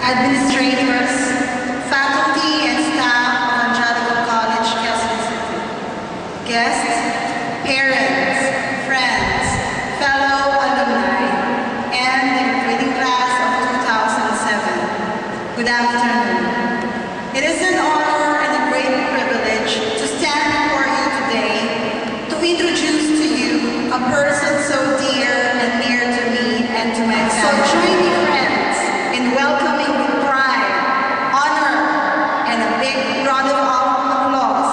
administrators, faculty and staff of Angelicum College Graduating Class, guests, parents, friends, fellow alumni, and the graduating class of 2007. Good afternoon. It is an honor and a great privilege to stand before you today to introduce to you a person so dear and near to me and to my family. So join me, friends, in welcoming with pride, honor, and a big round of applause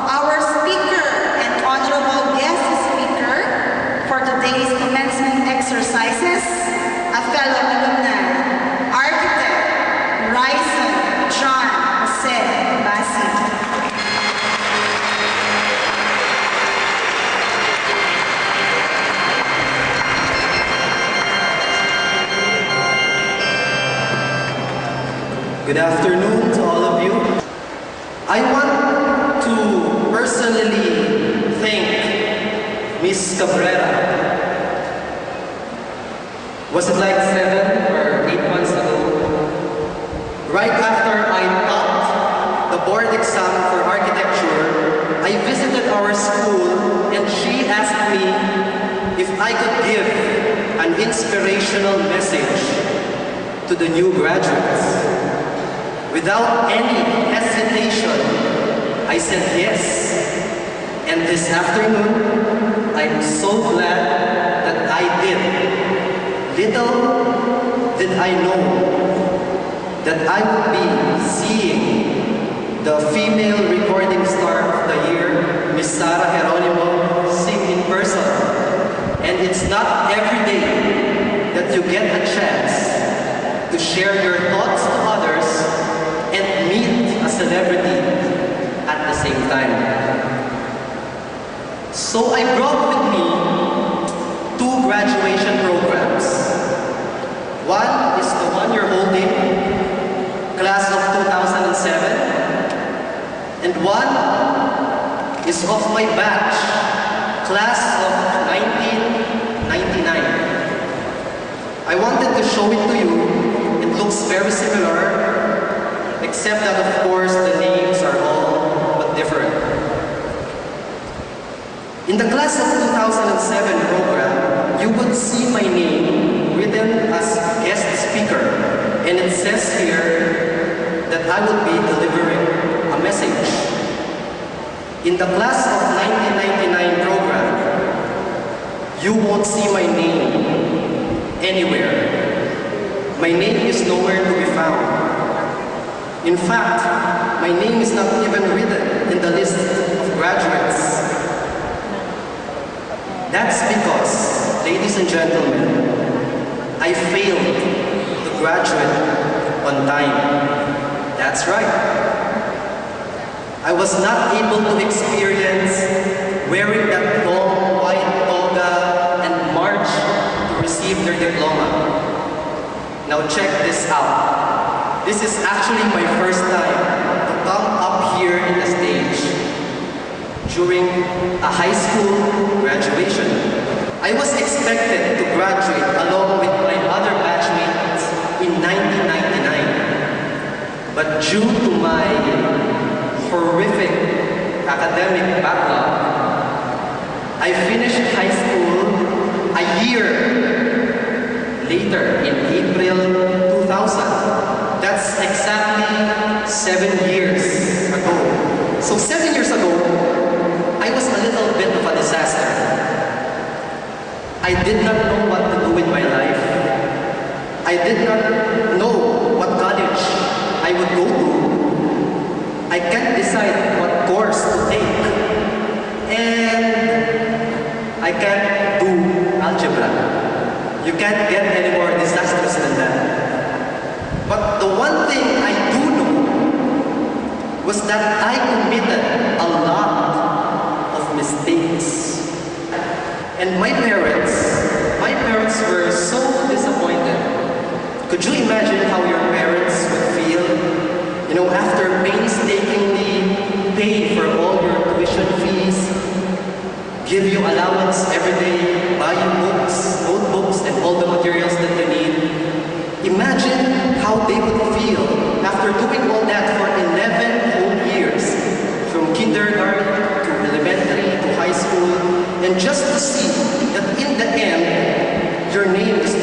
our speaker and honorable guest speaker for today's commencement exercises, a fellow alumni, architect, Raison John Bassig. Good afternoon to all of you. I want to personally thank Miss Cabrera. Was it like 7 or 8 months ago? Right after I taught the board exam for architecture, I visited our school and she asked me if I could give an inspirational message to the new graduates. Without any hesitation, I said yes. And this afternoon, I'm so glad that I did. Little did I know that I would be seeing the female recording star of the year, Miss Geronimo, sing in person. And it's not every day that you get a chance to share your thoughts to others and meet a celebrity at the same time. So I brought with me 2 graduation programs. One is the one you're holding, class of 2007, and one is of my batch, class of 1999. I wanted to show it to you. It looks very similar, except that of course the names are all but different. In the class of 2007 program, you would see my name written as guest speaker, and it says here that I will be delivering a message. In the class of 1999 program, you won't see my name anywhere. My name is nowhere to be found. In fact, my name is not even written in the list of graduates. That's because, ladies and gentlemen, I failed to graduate on time. That's right. I was not able to experience wearing that long white toga and march to receive their diploma. Now check this out. This is actually my first time to come up here in the stage during a high school graduation. I was expected to graduate along with my other batchmates in 1999. But due to my horrific academic backlog, I finished high school a year later in April 2000. That's exactly 7 years ago. So 7 years ago, I was a little bit of a disaster. I did not know what to do with my life. I did not know what college I would go to. I can't decide what course to take. And I can't do algebra. You can't get any more disastrous than that. But the one thing I do know was that I committed a lot of mistakes. And my parents were so disappointed. Could you imagine how your parents would feel? You know, after painstakingly pay for all your tuition fees, give you allowance every day, buy you books, notebooks, and all the materials that you need. Imagine how they would feel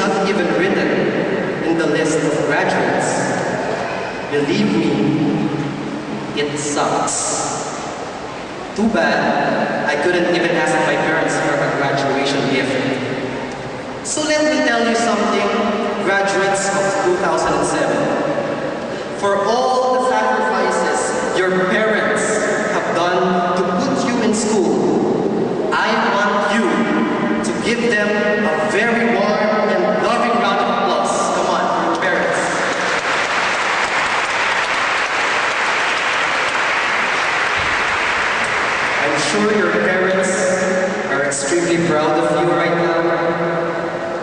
not even written in the list of graduates. Believe me, it sucks. Too bad I couldn't even ask my parents for a graduation gift. So let me tell you something, graduates of 2007. For all the sacrifices your parents have done to put you in school, I want you to give them a very warm and loving round of applause. Come on, your parents. I'm sure your parents are extremely proud of you right now.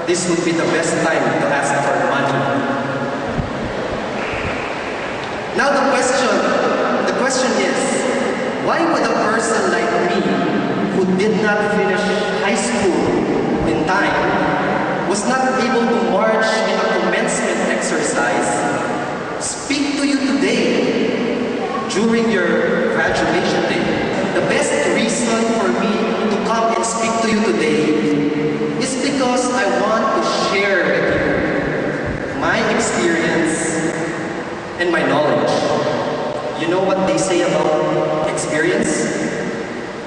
This would be the best time to ask for money. Now the question is, why would a person like me, who did not finish high school in time, was not able to march in a commencement exercise, speak to you today during your graduation day? The best reason for me to come and speak to you today is because I want to share with you my experience and my knowledge. You know what they say about experience?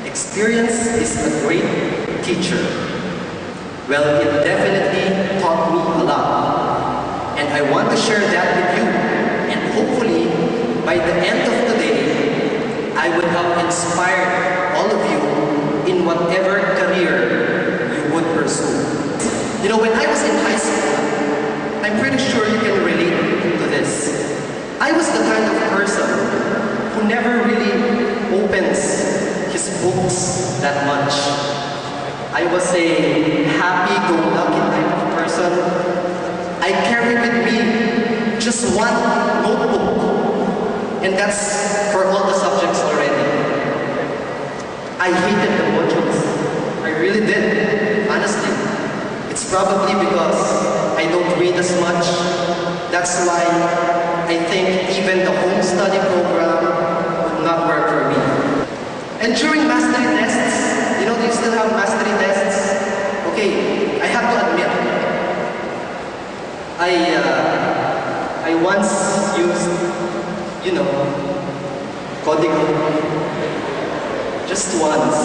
Experience is a great teacher. Well, it definitely taught me a lot. And I want to share that with you. And hopefully, by the end of the day, I would have inspired all of you in whatever career you would pursue. You know, when I was in high school, I'm pretty sure you can relate to this. I was the kind of person who never really opens his books that much. I was a happy-go-lucky type of person. I carry with me just one notebook, and that's for all the subjects already. I hated the modules. I really did, honestly. It's probably because I don't read as much. That's why I think even the home study program would not work for me. And during mastery tests, you know, do you still have mastery tests? Okay, I have to admit, I once used, you know, código. Just once.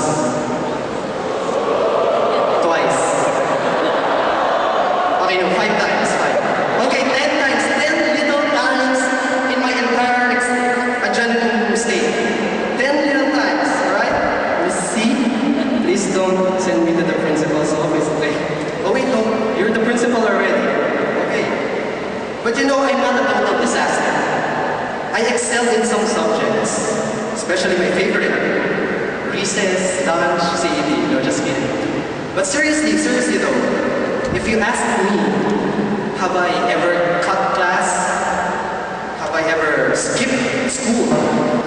Twice. Okay, no, 5 times, 5. Okay, 10 times, 10 little times in my entire Angelicum state. 10 little times, alright? You see? Please don't send me to the principal's office. Okay. Oh wait, no, you're the principal already. Okay. But you know, I'm not a total disaster. I excelled in some subjects, especially my favorite, recess, lunch, CED. No, just kidding. But seriously though, if you ask me, have I ever cut class? Have I ever skipped school?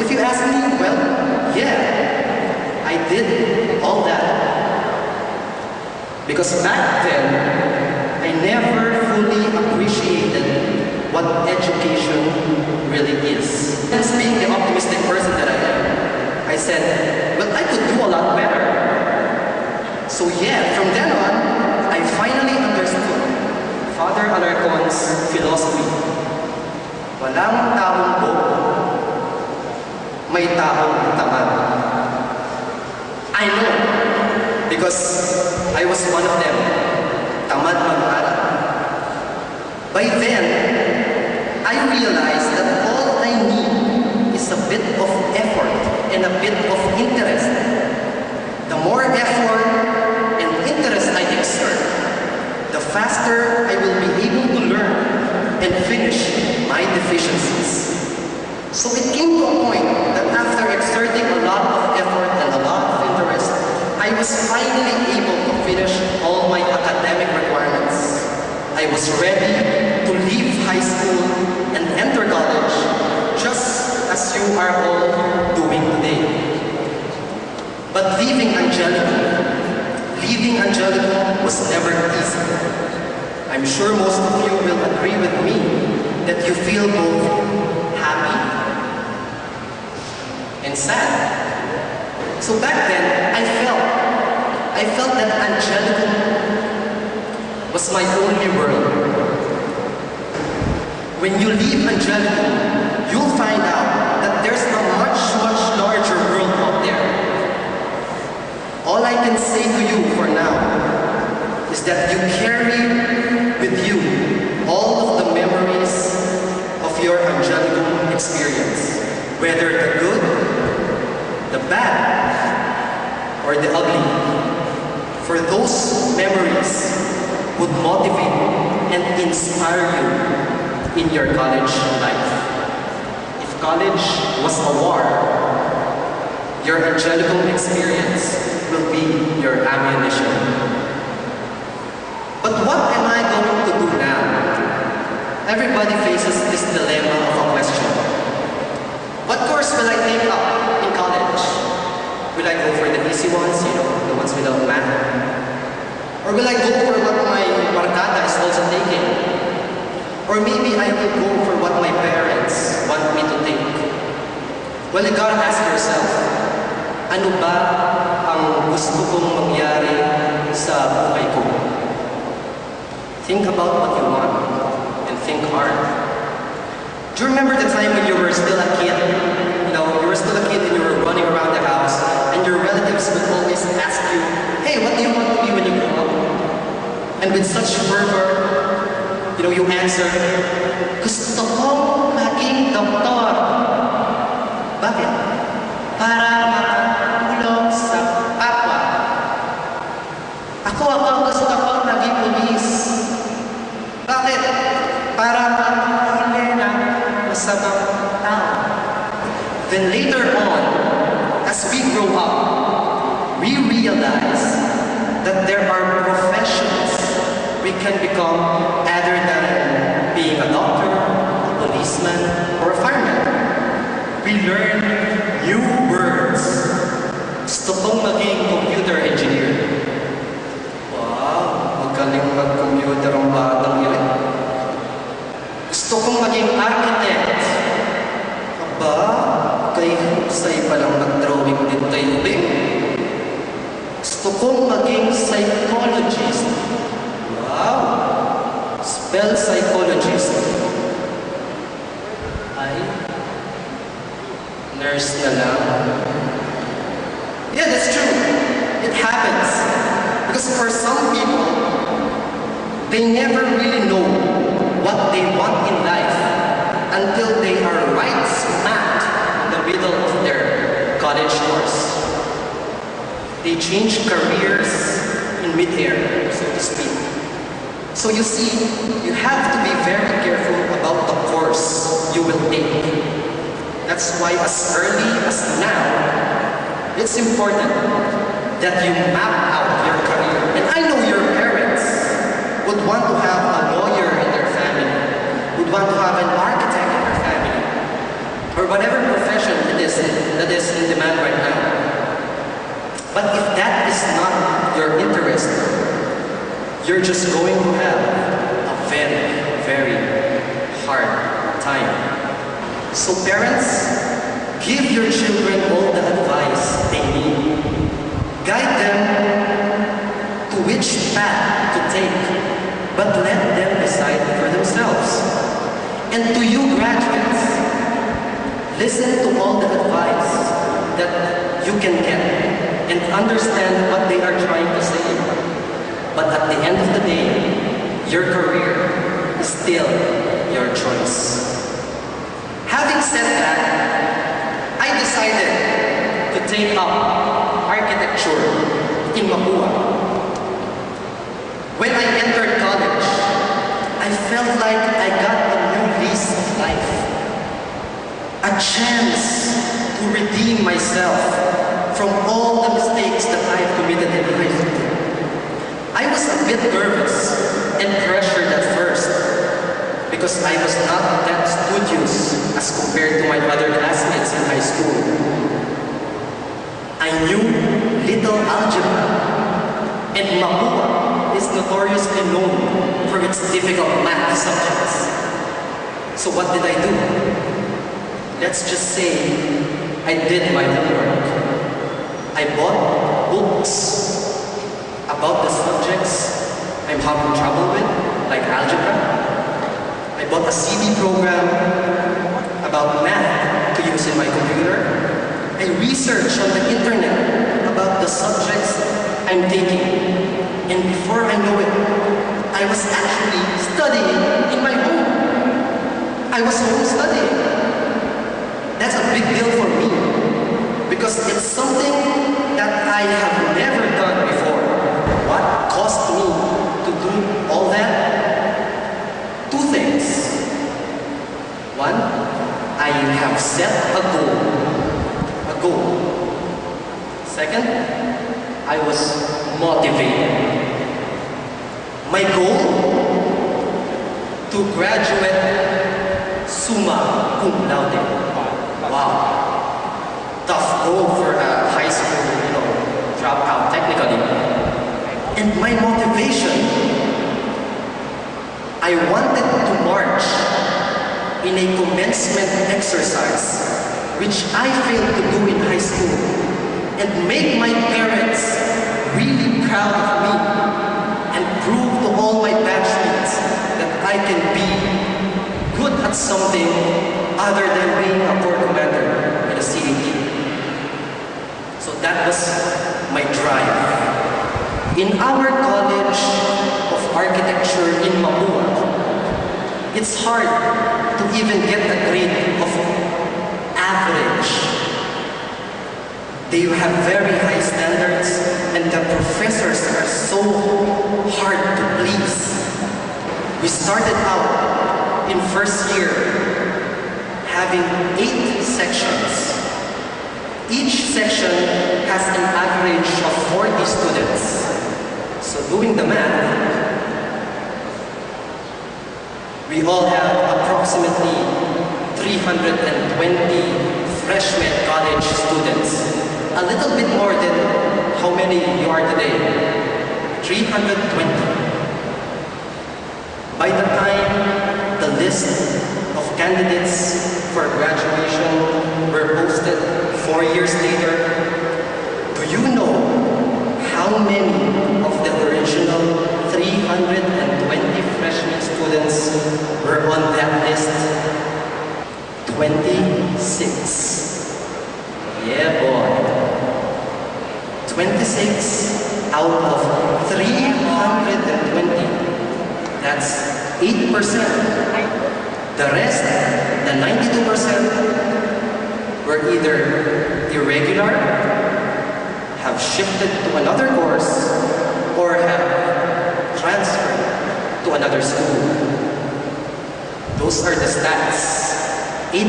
If you ask me, well, yeah, I did all that. Because back then, I never fully appreciated what education really is. As being the optimistic person that I am, I said, well, I could do a lot better. So yeah, from then on, I finally understood Father Alarcon's philosophy. Walang taong bobo, may taong tamad. I know, because I was one of them, tamad mag-aral. By then, I realized that all I need is a bit of effort and a bit of interest. The more effort and interest I exert, the faster I will be able to learn and finish my deficiencies. So it came to a point that after exerting a lot of effort and a lot of interest, I was finally able to finish all my academic requirements. I was ready to leave high school and enter college, just as you are all doing today. But leaving Angelicum was never easy. I'm sure most of you will agree with me that you feel both happy and sad. So back then, I felt that Angelicum was my only world. when you leave Angelicum, you'll find out that there's a much, much larger world out there. All I can say to you for now is that you carry with you all of the memories of your Angelicum experience, whether the good, the bad, or the ugly. For those memories would motivate and inspire you in your college life. If college was a war, your Angelicum experience will be your ammunition. But what am I going to do now? Everybody faces this dilemma of a question. What course will I take up in college? Will I go for the easy ones, the ones without math? Or will I go for what my barkada is also taking? Or maybe I will go for what my parents want me to take? Well, you gotta ask yourself, ano ba ang gusto kong mangyari sa buhay ko? Think about what you want and think hard. Do you remember the time when you were still a kid? You were still a kid and you were running around the house and your relatives would always ask you, hey, what do you want to be when you grow up? And with such fervor, you answer, gusto kong maging doktor. Bakit? Para makatulong sa kapwa. Ako gusto kong maging pulis. Bakit? Para makahuli ng masamang tao. Then later on, as we grow up, we realize that there are professions we can become other than being a doctor, a policeman, or a fireman. We learn new words. Gusto kong maging computer engineer. Wow, magaling mag-computer ang batang yun. Gusto kong maging architect. Aba, kay husay palang mag-drawing din tayo din. Gusto kong maging psychologist. Wow! Spell psychologist. Ay, nurse na lang. Yeah, that's true. It happens. Because for some people, they never really know what they want in life until they are right smack in the middle of their college course. They change careers in mid-air, so to speak. So you see, you have to be very careful about the course you will take. That's why as early as now, it's important that you map out your career. And I know your parents would want to have a lawyer in their family, would want to have an architect in their family, or whatever profession it is that is in demand right now. But if that is not your interest, you're just going to have a very, very hard time. So parents, give your children all the advice they need. Guide them to which path to take, but let them decide for themselves. And to you graduates, listen to all the advice that you can get and understand what they are trying to say. But at the end of the day, your career is still your choice. Having said that, I decided to take up architecture in Mapua. When I entered college, I felt like I got a new lease of life. A chance to redeem myself from all the mistakes that I have committed in high school. I was a bit nervous and pressured at first because I was not that studious as compared to my other classmates in high school. I knew little algebra, and Mapua is notoriously known for its difficult math subjects. So what did I do? Let's just say I did my homework. I bought books about the subjects I'm having trouble with, like algebra. I I bought a CD program about math to use in my computer. I researched on the internet about the subjects I'm taking. And before I know it, I was actually studying in my home. I was home studying. That's a big deal for me because it's something that I have never done before. What caused me to do all that? Two things. One, I have set a goal. Second, I was motivated. My goal, to graduate summa cum laude. Wow. Tough goal for a high school, dropout technically. And my motivation, I wanted to march in a commencement exercise, which I failed to do in high school, and make my parents really proud of me and prove to all my batchmates that I can be good at something other than being a corps commander in a CAT. So that was my drive. In our College of Architecture in Mapua, it's hard to even get a grade of average. They have very high standards and the professors are so hard to please. We started out in first year having 8 sections. Each section has an average of 40 students. So doing the math, we all have approximately 320 freshman college students. A little bit more than how many you are today. 320. By the time the list of candidates for graduation were posted 4 years later, do you know how many of the original 320 freshman students were on that list? 26. Yeah, boy. 26 out of 320. That's 8%. The rest, the 92%, were either irregular, have shifted to another course, or have transferred to another school. Those are the stats. 8%.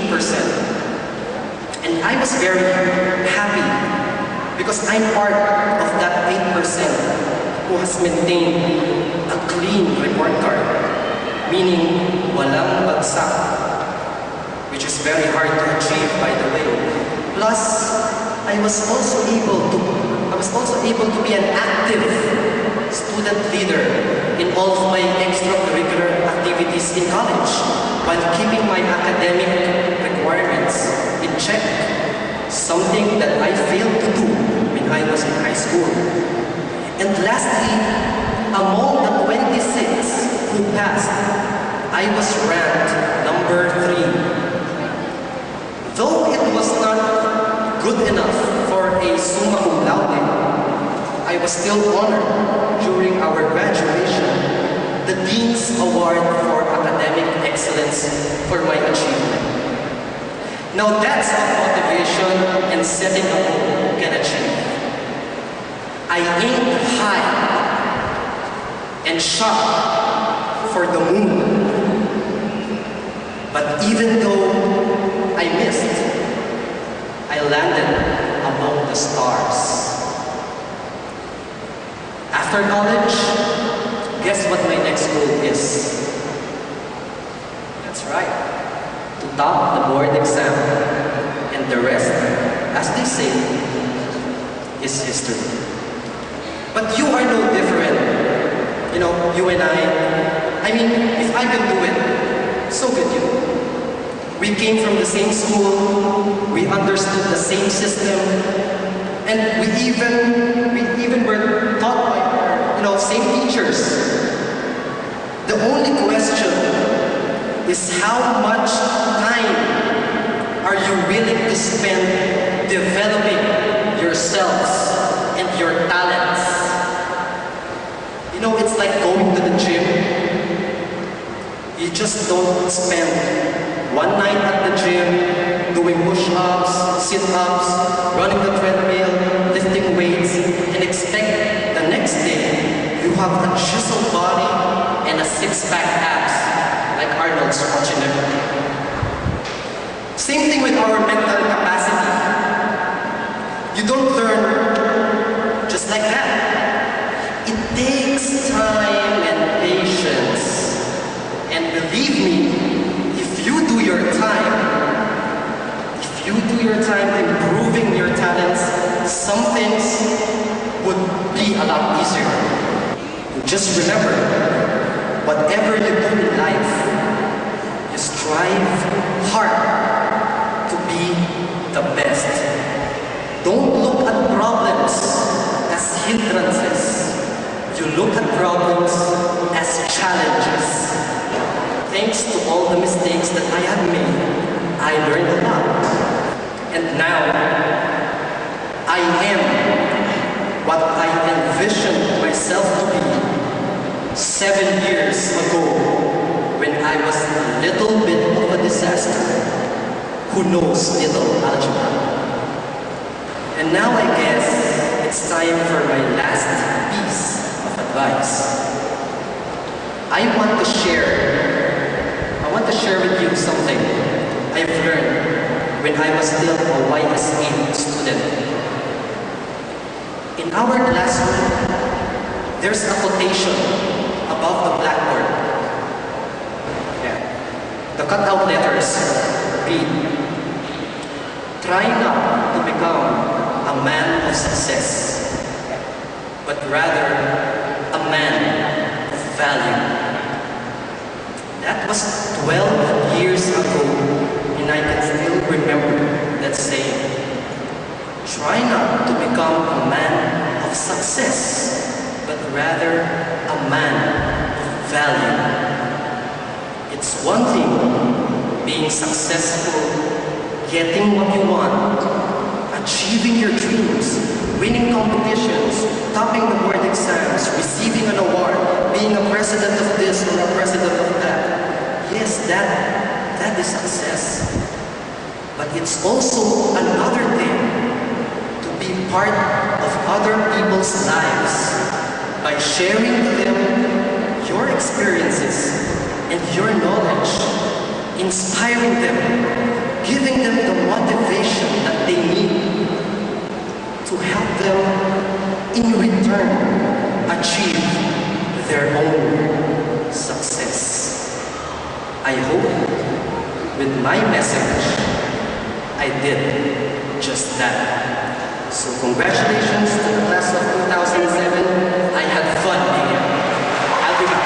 And I was very happy because I'm part of that 8% who has maintained a clean report card, meaning walang bagsak, which is very hard to achieve, by the way. Plus, I was also able to be an active student leader in all of my extracurricular activities in college while keeping my academic requirements in check, something that I failed to do when I was in high school. And lastly, among the 26 who passed, I was ranked number 3. Though it was not good enough for a summa cum laude, I was still honored during our graduation the Dean's Award for Academic Excellence for my achievement. Now that's what motivation and setting a goal can achieve. I aimed high and shot for the moon. But even though I missed, I landed among the stars. After college, guess what my next goal is? That's right, to top the board exam. And the rest, as they say, is history. But you are no different. You and I mean, if I could do it, so could you. We came from the same school, we understood the same system, and we even were taught by our, same teachers. The only question is how much time are you willing to spend developing yourselves and your talents. You know, it's like going to the gym. You just don't spend one night at the gym doing push-ups, sit-ups, running the treadmill, lifting weights, and expect the next day you have a chiseled body and a six-pack abs like Arnold Schwarzenegger. Same thing with our mental capacity. You don't learn just like that. It takes time and patience. And believe me, if you do your time improving your talents, some things would be a lot easier. Just remember, whatever you do in life, you strive hard to be the best. Don't look at problems as hindrances. You look at problems as challenges. Thanks to all the mistakes that I had made, I learned a lot. And now, I am what I envisioned myself to be 7 years ago when I was a little bit of a disaster who knows little algebra. And now I guess it's time for my last piece of advice. I want to share with you something I've learned when I was still a YSA student. In our classroom, there's a quotation above the blackboard. Yeah. The cutout letters read, "Try not to become a man of success, but rather a man of value." That was 12 years ago, and I can still remember that saying. Try not to become a man of success, but rather a man of value. It's one thing being successful, getting what you want, achieving your dreams, winning competitions, topping the board exams, receiving an award, being a president of this or a president of that. Yes, that is success. But it's also another thing to be part of other people's lives by sharing to them your experiences and your knowledge, inspiring them, giving them the motivation that they need to help them in return achieve their own success. I hope with my message, I did just that. So congratulations to the class of 2007. I had fun being here. I'll be back.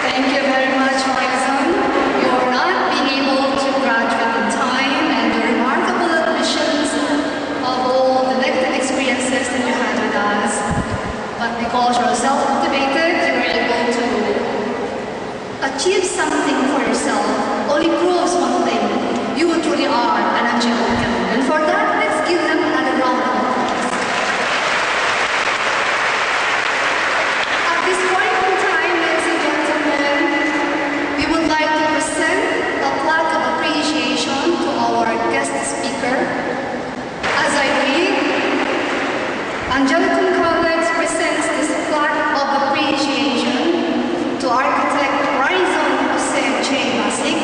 Thank you very much, Raison. Your not being able to graduate in time and the remarkable admissions of all the negative experiences that you had with us. But because you're self-motivated, you were able to achieve something for yourself. Only proves one thing. You truly are an Angelicum. And for that, let's give them another round of applause. At this point in time, ladies and gentlemen, we would like to present a plaque of appreciation to our guest speaker. As I read, Angelicum College presents this plaque of appreciation to architect Raison Bassig,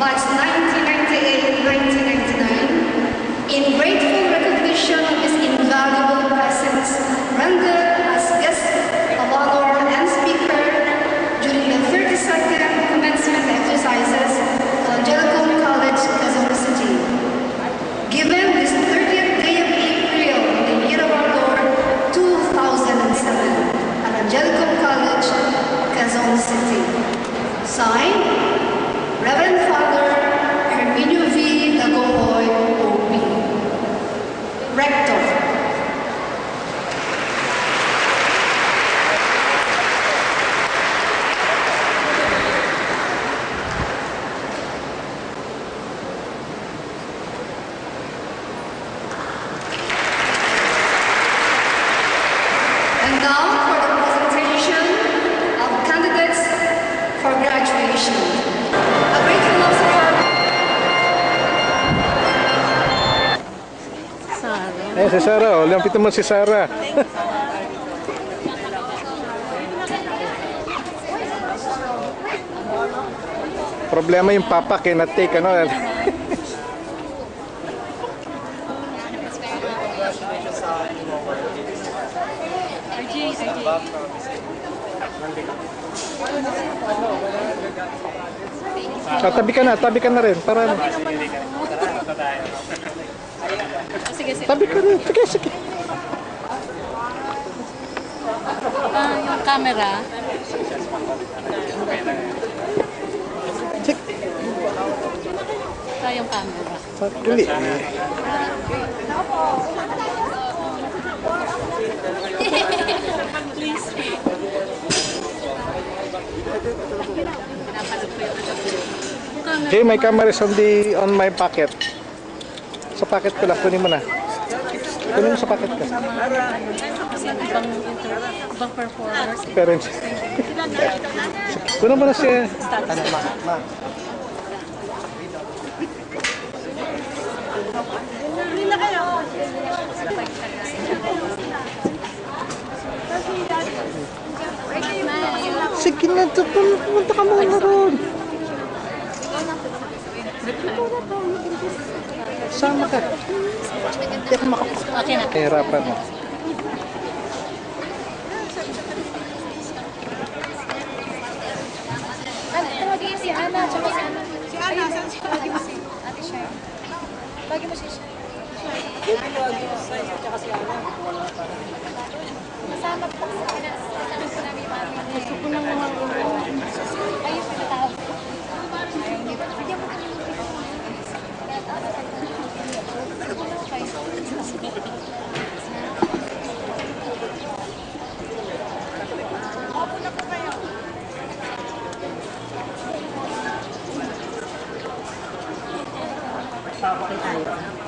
batch 1998-1999, in grateful recognition of his invaluable presence rendered as guest of honor and speaker during the 32nd commencement exercises to Angelicum College, Graduating Class. Given this 30th day of April in the year of our Lord 2007 at Angelicum College, Quezon City. Signed, Reverend Father Geronimo V. Dagohoy, OP. Rector, Sarah. Eh, si Sarah, oh. Lampitan mo si Sarah. Problema yung papa, cannot take, ano? Tabi ka na rin. Para ano? Tabi ka rin. Sige. Yung camera. Sige. Ito yung camera. Dili. Please. Jay, my camera is on my pocket. Sa pocket ko lang. Kunin mo na. Kunin mo sa pocket ka. Kasi ibang performers. Parents. Kunin mo na siya. Sige na, pumunta ka muna ron. Sama ka. Hindi ako makapag... Okay na. Hirapan mo. Tawagin si Ana, tsaka si Ana. Si Ana, saan si Ana? Ate Sher. Bagay mo si Sher. Masama po sa Pinas. Kasama po namin yung mami. Gusto ko nang mga ayun, pinatawag. Bigyan mo kami ng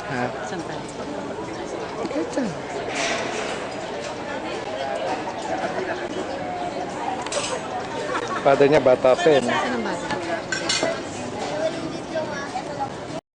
Ha? Saan tayo? Ito. Pada niya bata pa eh. No?